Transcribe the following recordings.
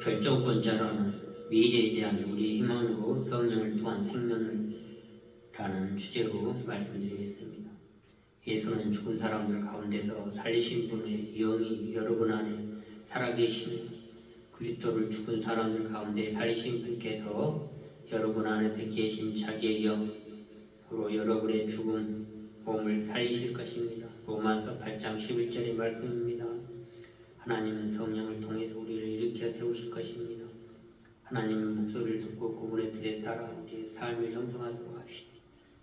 결정권자라는 미래에 대한 우리 희망으로 성령을 통한 생명이라는 주제로 말씀드리겠습니다. 예수는 죽은 사람들 가운데서 살리신 분의 영이 여러분 안에 살아계시며 그리스도를 죽은 사람들 가운데 살리신 분께서 여러분 안에 계신 자기의 영으로 여러분의 죽은 몸을 살리실 것입니다. 로마서 8장 11절의 말씀입니다. 하나님은 성령을 통해서 우리를 일으켜 세우실 것입니다. 하나님의 목소리를 듣고 그분의 뜻에 따라 우리의 삶을 형성하도록 합시다.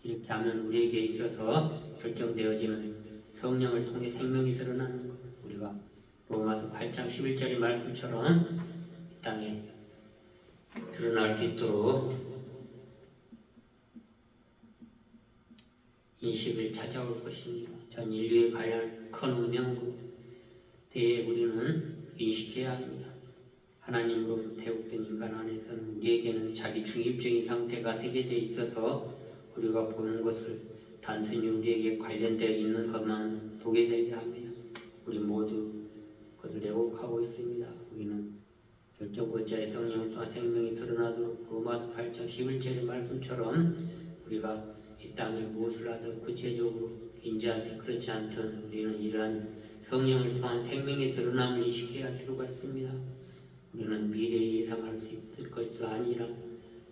이렇게 하면 우리에게 있어서 결정되어지는 성령을 통해 생명이 드러나는 것, 우리가 로마서 8장 11절의 말씀처럼 이 땅에 드러날 수 있도록 인식을 찾아올 것입니다. 전 인류에 관한 큰 운명으로 대해 우리는 인식해야 합니다. 하나님으로부터 태국된 인간 안에서는 우리에게는 자기 중립적인 상태가 새겨져 있어서 우리가 보는 것을 단순히 우리에게 관련되어 있는 것만 보게 되게 합니다. 우리 모두 그것을 왜곡하고 있습니다. 우리는 결정권자의 성령을 통한 생명이 드러나도록 로마서 8장 11절의 말씀처럼 우리가 이 땅에 무엇을 하든 구체적으로 인자한테 그렇지 않든 우리는 이러한 성령을 통한 생명의 드러남을 인식해야 할 필요가 있습니다. 우리는 미래에 예상할 수 있을 것도 아니라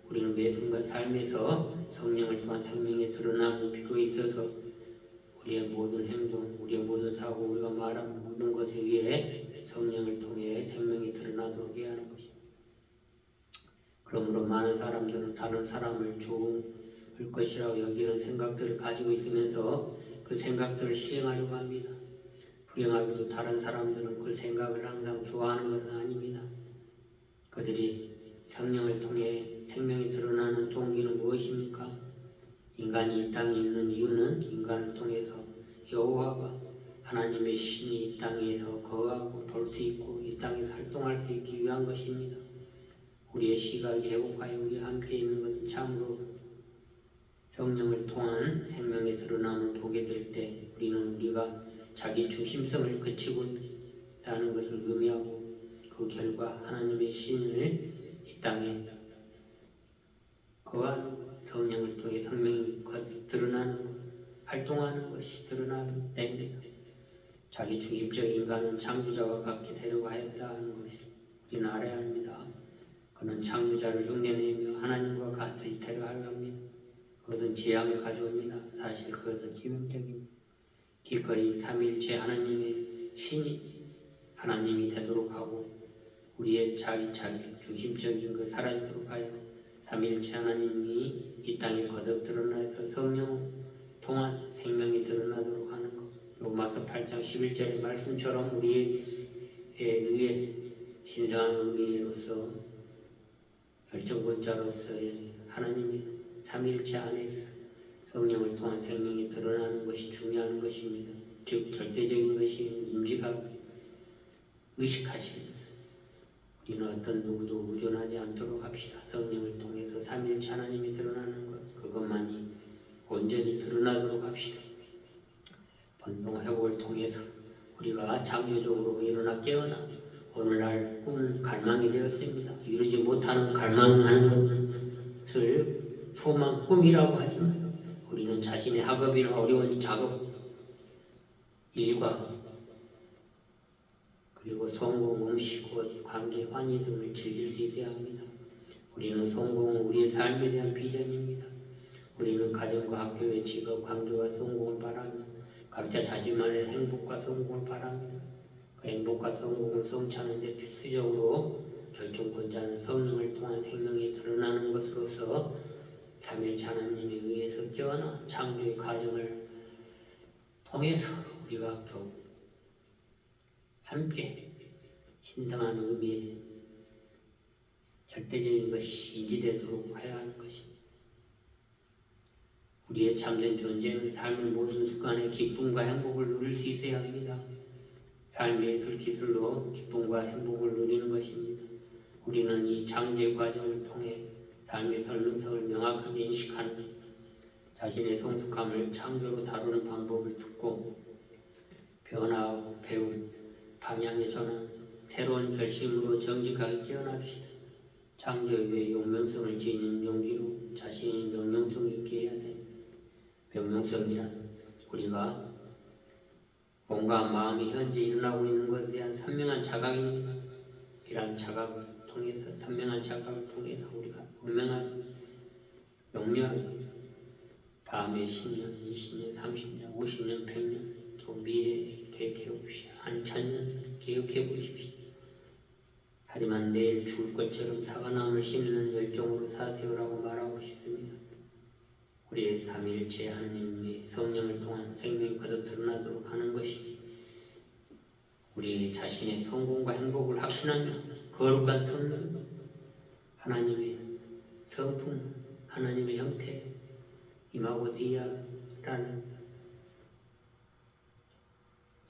우리는 매 순간 삶에서 성령을 통한 생명의 드러남이 필요에 있어서 우리의 모든 행동, 우리의 모든 사고, 우리가 말하는 모든 것에 의해 성령을 통해 생명이 드러나도록 해야 하는 것입니다. 그러므로 많은 사람들은 다른 사람을 좋을 것이라고 여기는 생각들을 가지고 있으면서 그 생각들을 실행하려고 합니다. 불행하게도 다른 사람들은 그 생각을 항상 좋아하는 것은 아닙니다. 그들이 성령을 통해 생명이 드러나는 동기는 무엇입니까? 인간이 이 땅에 있는 이유는 인간을 통해서 여호와가 하나님의 신이 이 땅에서 거하고 돌 수 있고 이 땅에서 활동할 수 있기 위한 것입니다. 우리의 시각이 회복하여 우리와 함께 있는 것은 참으로 성령을 통한 생명의 드러남을 보게 될 때 우리는 우리가 자기 중심성을 그치고 있다는 것을 의미하고 그 결과 하나님의 신을 이 땅에 거하는 것, 성령을 통해 생명이 드러나는 것, 활동하는 것이 드러나는 때입니다. 자기 중심적 인간은 창조자와 같게 되려고 하였다는 것을 우리는 알아야 합니다. 그는 창조자를 흉내내며 하나님과 같이 되려 하려 합니다. 그것은 재앙을 가져옵니다. 사실 그것은 치명적입니다. 기꺼이 삼위일체 하나님의 신이 하나님이 되도록 하고 우리의 자기 중심적인 것 사라지도록 하여 삼위일체 하나님이 이 땅에 거듭 드러나서 성령 통한 생명이 드러나도록 하는 것. 로마서 8장 11절의 말씀처럼 우리에 의해 신성한 의미로서 결정권자로서의 하나님의 삼위일체 안에서 성령을 통한 생명이 드러나는 것이 중요한 것입니다. 즉 절대적인 것이 임직하고 의식하시면서 우리는 어떤 누구도 의존하지 않도록 합시다. 성령을 통해서 삼위일체 하나님이 드러나는 것, 그것만이 온전히 드러나도록 합시다. 번성 회복을 통해서 우리가 창조적으로 일어나 깨어나 오늘날 꿈을 갈망이 되었습니다. 이루지 못하는 갈망하는 것을 소망, 꿈이라고 하지만 우리는 자신의 학업이나 어려운 작업, 일과 그리고 성공, 음식, 옷, 관계, 환희 등을 즐길 수 있어야 합니다. 우리는 성공은 우리의 삶에 대한 비전입니다. 우리는 가정과 학교의 직업, 관계와 성공을 바라며 각자 자신만의 행복과 성공을 바랍니다. 그 행복과 성공을 성취하는데 필수적으로 결정권자는 성령을 통한 생명이 드러나는 것으로서 삼위일체 하나님에 의해서 깨어나 창조의 과정을 통해서 우리가 함께 신성한 의미의 절대적인 것이 인지되도록 해야 하는 것입니다. 우리의 참된 존재는 삶의 모든 순간에 기쁨과 행복을 누릴 수 있어야 합니다. 삶의 예술 기술로 기쁨과 행복을 누리는 것입니다. 우리는 이 창조의 과정을 통해 삶의 설명성을 명확하게 인식하는 자신의 성숙함을 창조로 다루는 방법을 듣고 변화하고 배운 방향의 전환, 새로운 새로운 결심으로 정직하게 깨어납시다. 창조의 용맹성을 지닌 용기로 자신의 명령성 있게 해야 돼. 명령성이란 우리가 몸과 마음이 현재 일어나고 있는 것에 대한 선명한 자각입니다. 이러한 자각을 통해서 선명한 자각을 통해서 우리가 분명한 명료하게 다음에 10년, 20년, 30년, 50년, 100년 또 미래 계획해 봅시다. 한 1000년 계획해 보십시오. 하지만 내일 죽을 것처럼 사과나무를 심는 열정으로 사세요라고 말하고 싶습니다. 우리의 삼위일체 하나님의 성령을 통한 생명이 거듭 드러나도록 하는 것이 우리 자신의 성공과 행복을 확신하며 거룩한 성령, 하나님의 성품, 하나님의 형태, 이마고디아라는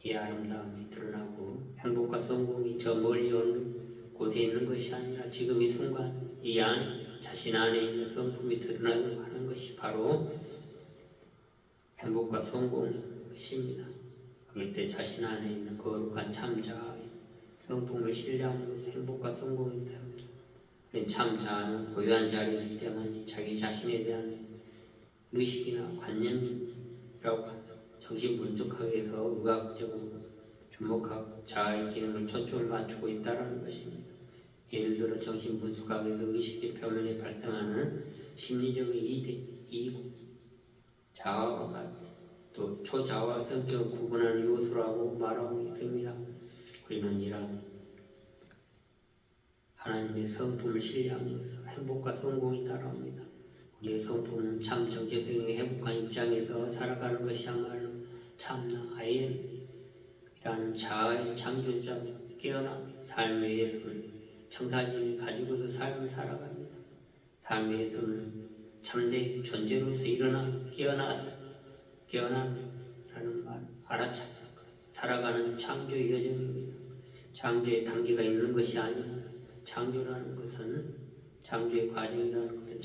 이 아름다움이 드러나고 행복과 성공이 저 멀리 어느 곳에 있는 것이 아니라 지금 이 순간 이 안에 자신 안에 있는 성품이 드러나도록 하는 것이 바로 행복과 성공인 것입니다. 그럴 때 자신 안에 있는 거룩한 참자의 성품을 신뢰함으로써 행복과 성공이 됩니다. 참자는 고유한 자리이기 때문에 자기 자신에 대한 의식이나 관념이라고 정신 분석하기 위해서 의학적으로 주목하고 자아의 기능을 초점을 맞추고 있다는 것입니다. 예를 들어 정신 분석학에서 의식의 표면에 발생하는 심리적인 이익, 자아와 또 초자아와 성격을 구분하는 요소라고 말하고 있습니다. 우리는 이런 하나님의 성품을 신뢰하면서 행복과 성공이 따라옵니다. 우리의 성품은 참 정체성의 행복한 입장에서 살아가는 것이야말로 참나 아이엠이라는 자아의 창조자 깨어나 삶의 예술을 청사진을 가지고도 삶을 살아갑니다. 삶의 예술은 참된 존재로서 깨어나라는 말 알아차려 살아가는 창조의 여정입니다. 창조의 단계가 있는 것이 아니라 창조라는 것은 창조의 과정이라는 것은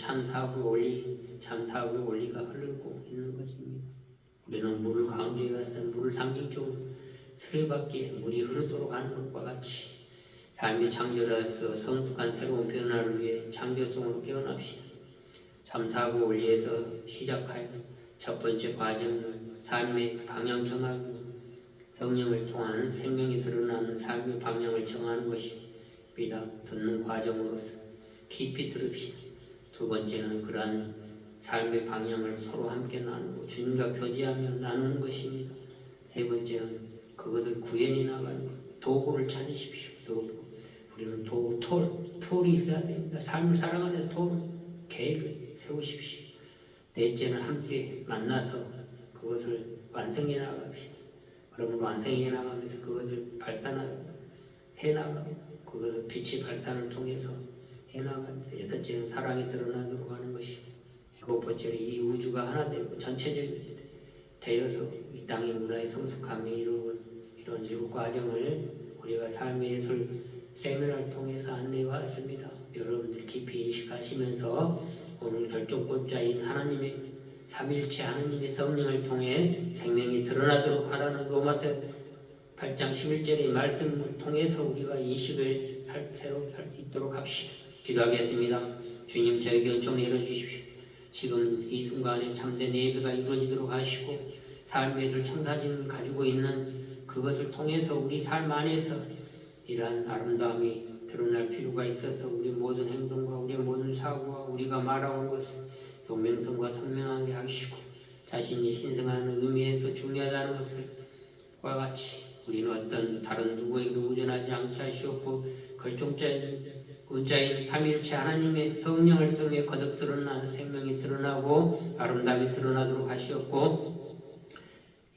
참사고의 원리가 흐르고 있는 것입니다. 우리는 물을 강조해 가서 물을 상징적으로 수레바퀴에 물이 흐르도록 하는 것과 같이 삶의 창조라서 성숙한 새로운 변화를 위해 창조성으로 깨어납시다. 참사고 원리에서 시작하여 첫 번째 과정은 삶의 방향 정하고 성령을 통한 생명이 드러나는 삶의 방향을 정하는 것입니다. 듣는 과정으로서 깊이 들읍시다. 두 번째는 그러한 삶의 방향을 서로 함께 나누고 주님과 교제하며 나누는 것입니다. 세 번째는 그것을 구현해 나가는 것, 도구를 찾으십시오. 도구. 우리는 도구, 툴이 있어야 됩니다. 삶을 살아가는 도구, 계획을 세우십시오. 넷째는 함께 만나서 그것을 완성해 나갑시다. 그러면 완성해 나가면서 그것을 해 나가고 그것을 빛의 발산을 통해서 해 나갑니다. 여섯째는 사랑이 드러나도록 하는 것이고 일곱 번째는 이 우주가 하나 되고 전체적으로 되어서 이 땅의 문화의 성숙함이 이루어진 이런 일곱 과정을 우리가 삶의 예술 세미나를 통해서 안내해 왔습니다. 여러분들 깊이 인식하시면서 오늘 결정권자인 하나님의 삼일체 하나님의 성령을 통해 생명이 드러나도록 하라는 로마서 8장 11절의 말씀을 통해서 우리가 인식을 새로 할 수 있도록 합시다. 기도하겠습니다. 주님, 저에게 은총 내려주십시오. 지금 이 순간에 참된 예배가 이루어지도록 하시고 삶의 예술 청사진을 가지고 있는 그것을 통해서 우리 삶 안에서 이러한 아름다움이 드러날 필요가 있어서 우리 모든 행동과 우리 모든 사고와 우리가 말하는 것을 용맹성과 선명하게 하시고 자신이 신성하는 의미에서 중요하다는 것을 과 같이 우리는 어떤 다른 누구에게도 의존하지 않게 하시옵고 근자인 삼위일체 하나님의 성령을 통해 거듭 드러나는 생명이 드러나고 아름다움이 드러나도록 하시옵고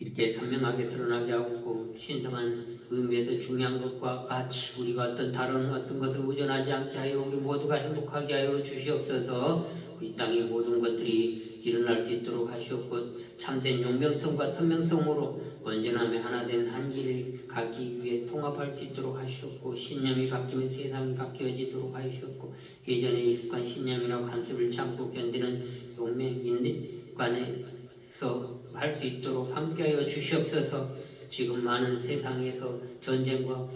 이렇게 선명하게 드러나게 하고 신성한 의미에서 중요한 것과 같이 우리가 어떤 것을 의존하지 않게 하여 우리 모두가 행복하게 하여 주시옵소서. 이 땅의 모든 것들이 일어날 수 있도록 하시옵고 참된 용맹성과 선명성으로 온전함에 하나된 한 길을 가기 위해 통합할 수 있도록 하시옵고 신념이 바뀌면 세상이 바뀌어지도록 하시옵고 예전에 익숙한 신념이나 관습을 참고 견디는 용맹인간에서 할 수 있도록 함께하여 주시옵소서. 지금 많은 세상에서 전쟁과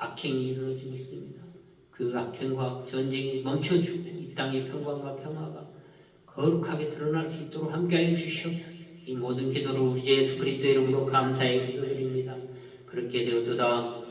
악행이 이루어지고 있습니다. 그 악행과 전쟁이 멈춰주고 이 땅의 평강과 평화가 거룩하게 드러날 수 있도록 함께하여 주시옵소서. 이 모든 기도를 우리 주 예수 그리스도 이름으로 감사히 기도드립니다. 그렇게 되었도다.